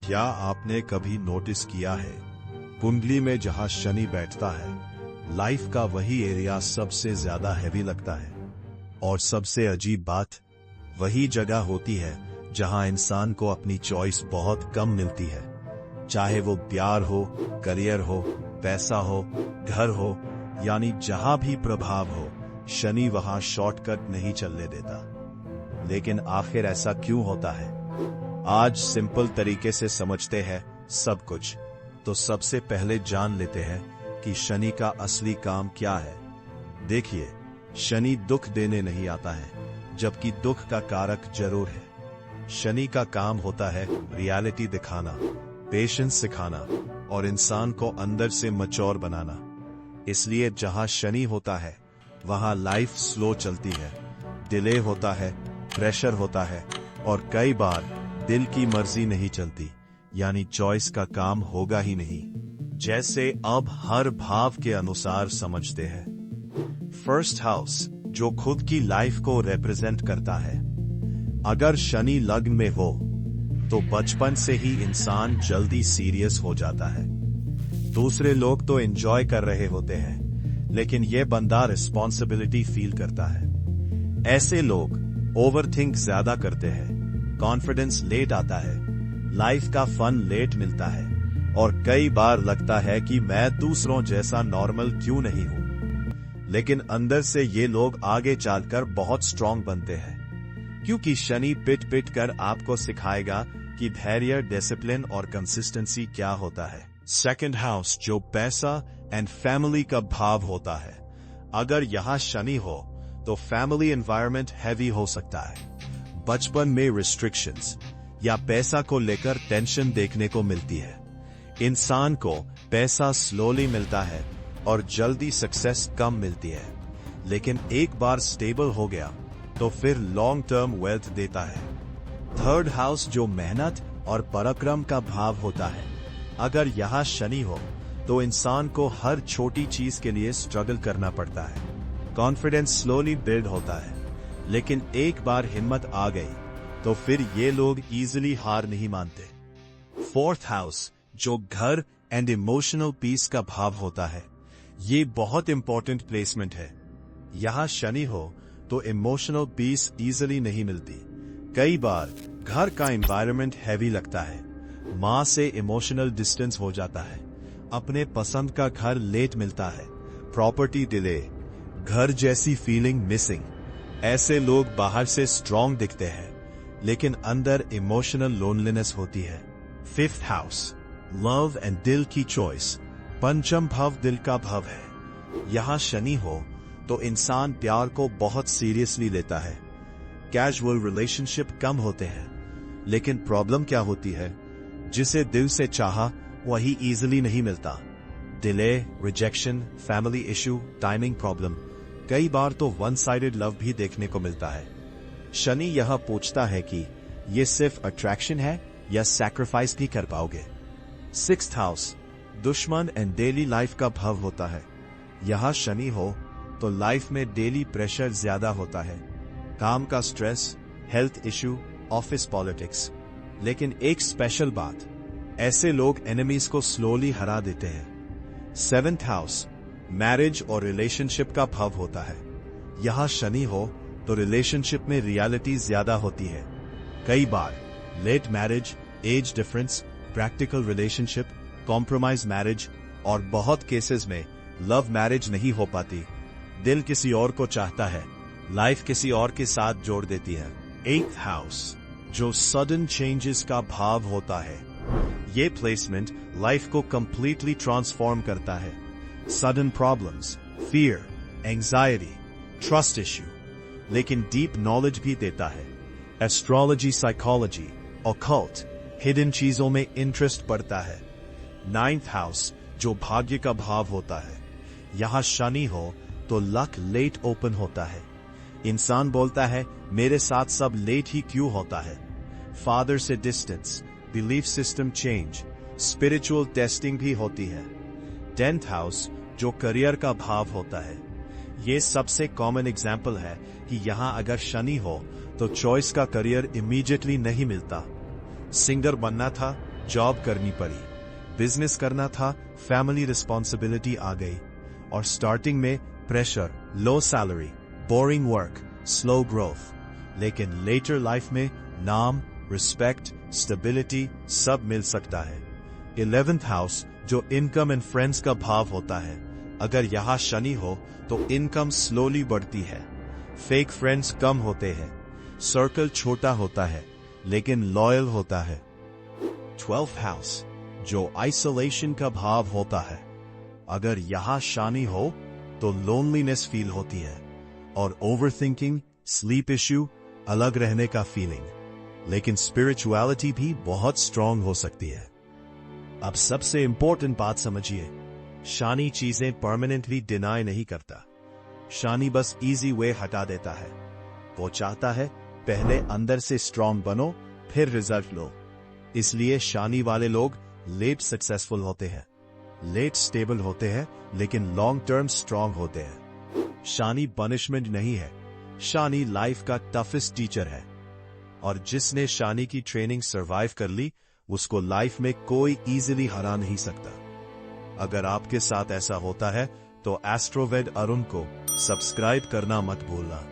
क्या आपने कभी नोटिस किया है, कुंडली में जहां शनि बैठता है, लाइफ का वही एरिया सबसे ज्यादा हैवी लगता है। और सबसे अजीब बात, वही जगह होती है जहां इंसान को अपनी चॉइस बहुत कम मिलती है। चाहे वो प्यार हो, करियर हो, पैसा हो, घर हो, यानी जहां भी प्रभाव हो, शनि वहां शॉर्टकट नहीं चलने देता। लेकिन आखिर ऐसा क्यों होता है? आज सिंपल तरीके से समझते हैं सब कुछ। तो सबसे पहले जान लेते हैं कि शनि का असली काम क्या है। देखिए, शनि दुख देने नहीं आता है, जबकि दुख का कारक जरूर है। शनि का काम होता है रियलिटी दिखाना, पेशेंस सिखाना और इंसान को अंदर से मैच्योर बनाना। इसलिए जहां शनि होता है, वहां लाइफ स्लो चलती है, डिले होता है, प्रेशर होता है और कई बार दिल की मर्जी नहीं चलती, यानी चॉइस का काम होगा ही नहीं। जैसे अब हर भाव के अनुसार समझते हैं। फर्स्ट हाउस, जो खुद की लाइफ को रिप्रेजेंट करता है। अगर शनि लग्न में हो तो बचपन से ही इंसान जल्दी सीरियस हो जाता है। दूसरे लोग तो एंजॉय कर रहे होते हैं, लेकिन यह बंदा रिस्पॉन्सिबिलिटी फील करता है। ऐसे लोग ओवरथिंक ज्यादा करते हैं, कॉन्फिडेंस लेट आता है, लाइफ का फन लेट मिलता है और कई बार लगता है कि मैं दूसरों जैसा नॉर्मल क्यों नहीं हूं। लेकिन अंदर से ये लोग आगे चलकर बहुत स्ट्रांग बनते हैं, क्योंकि शनि पिट पिट कर आपको सिखाएगा कि धैर्य, डिसिप्लिन और कंसिस्टेंसी क्या होता है। सेकंड हाउस, जो पैसा एंड फैमिली का भाव होता है। अगर यहां शनि हो तो फैमिली एनवायरनमेंट हैवी हो सकता है। बचपन में रिस्ट्रिक्शंस या पैसा को लेकर टेंशन देखने को मिलती है। इंसान को पैसा स्लोली मिलता है और जल्दी सक्सेस कम मिलती है, लेकिन एक बार स्टेबल हो गया तो फिर लॉन्ग टर्म वेल्थ देता है। थर्ड हाउस, जो मेहनत और पराक्रम का भाव होता है। अगर यहां शनि हो तो इंसान को हर छोटी चीज के लिए स्ट्रगल करना पड़ता है। कॉन्फिडेंस स्लोली बिल्ड होता है, लेकिन एक बार हिम्मत आ गई तो फिर ये लोग इजीली हार नहीं मानते। फोर्थ हाउस, जो घर एंड इमोशनल पीस का भाव होता है। ये बहुत इंपॉर्टेंट प्लेसमेंट है। यहां शनि हो तो इमोशनल पीस इजीली नहीं मिलती। कई बार घर का एनवायरनमेंट हैवी लगता है, मां से इमोशनल डिस्टेंस हो जाता है, अपने पसंद का घर लेट मिलता है, प्रॉपर्टी डिले, घर जैसी फीलिंग मिसिंग। ऐसे लोग बाहर से स्ट्रांग दिखते हैं, लेकिन अंदर इमोशनल लोनलीनेस होती है। फिफ्थ हाउस, लव एंड दिल की चॉइस। पंचम भाव दिल का भाव है। यहां शनि हो तो इंसान प्यार को बहुत सीरियसली लेता है। कैजुअल रिलेशनशिप कम होते हैं, लेकिन प्रॉब्लम क्या होती है, जिसे दिल से चाहा वही इजीली नहीं मिलता। Delay, rejection, family issue, timing problem. कई बार तो वन साइडेड लव भी देखने को मिलता है। शनि यह पूछता है कि ये सिर्फ अट्रैक्शन है या सैक्रिफाइस भी कर पाओगे। सिक्स्थ हाउस, दुश्मन एंड डेली लाइफ का भाव होता है। यहां शनि हो तो लाइफ में डेली प्रेशर ज्यादा होता है, काम का stress, health issue, office politics. लेकिन एक स्पेशल बात, ऐसे लोग एनिमीज को स्लोली हरा देते हैं। सेवेंथ हाउस, मैरिज और रिलेशनशिप का भाव होता है। यहां शनि हो तो रिलेशनशिप में रियलिटी ज्यादा होती है। कई बार late marriage, age difference, practical relationship, compromise marriage और बहुत केसेस में लव मैरिज नहीं हो पाती। दिल किसी और को चाहता है, लाइफ किसी और के साथ जोड़ देती है। एट्थ हाउस, जो सडन चेंजेस का भाव होता है। ये प्लेसमेंट लाइफ को कंप्लीटली ट्रांसफॉर्म करता है। Sudden problems, fear, anxiety, trust issue, लेकिन डीप नॉलेज भी देता है। एस्ट्रोलॉजी, साइकोलॉजी, ऑकल्ट, हिडन चीजों में इंटरेस्ट बढ़ता है। नाइन्थ हाउस, जो भाग्य का भाव होता है। यहां शनि हो तो लक लेट ओपन होता है। इंसान बोलता है, मेरे साथ सब लेट ही क्यों होता है। फादर से distance, belief system change, spiritual testing भी होती है। टेंथ हाउस, जो करियर का भाव होता है। ये सबसे कॉमन एग्जाम्पल है कि यहां अगर शनि हो तो चॉइस का करियर इमीडिएटली नहीं मिलता। सिंगर बनना था, जॉब करनी पड़ी, बिजनेस करना था, फैमिली रिस्पॉन्सिबिलिटी आ गई और स्टार्टिंग में प्रेशर, लो salary, boring work, slow growth. लेकिन लेटर लाइफ में नाम, रिस्पेक्ट, स्टेबिलिटी सब मिल सकता है। 11th हाउस जो इनकम एंड फ्रेंड्स का भाव होता है, अगर यहां शनि हो तो इनकम स्लोली बढ़ती है, फेक फ्रेंड्स कम होते हैं, सर्कल छोटा होता है लेकिन लॉयल होता है। 12th हाउस जो आइसोलेशन का भाव होता है, अगर यहां शनि हो तो लोनलीनेस फील होती है और ओवरथिंकिंग, स्लीप इश्यू, अलग रहने का फीलिंग। लेकिन स्पिरिचुअलिटी भी बहुत स्ट्रांग हो सकती है। अब सबसे इंपॉर्टेंट बात समझिए, शनि चीजें परमानेंटली डिनाई नहीं करता, शनि बस इजी वे हटा देता है। वो चाहता है पहले अंदर से स्ट्रांग बनो फिर रिजल्ट लो। इसलिए शनि वाले लोग लेट सक्सेसफुल होते हैं, लेट स्टेबल होते हैं लेकिन लॉन्ग टर्म स्ट्रांग होते हैं। शनि पनिशमेंट नहीं है, शनि लाइफ का टफेस्ट टीचर है और जिसने शनि की ट्रेनिंग सरवाइव कर ली उसको लाइफ में कोई इजीली हरा नहीं सकता। अगर आपके साथ ऐसा होता है तो एस्ट्रोवेड अरुण को सब्सक्राइब करना मत भूलना।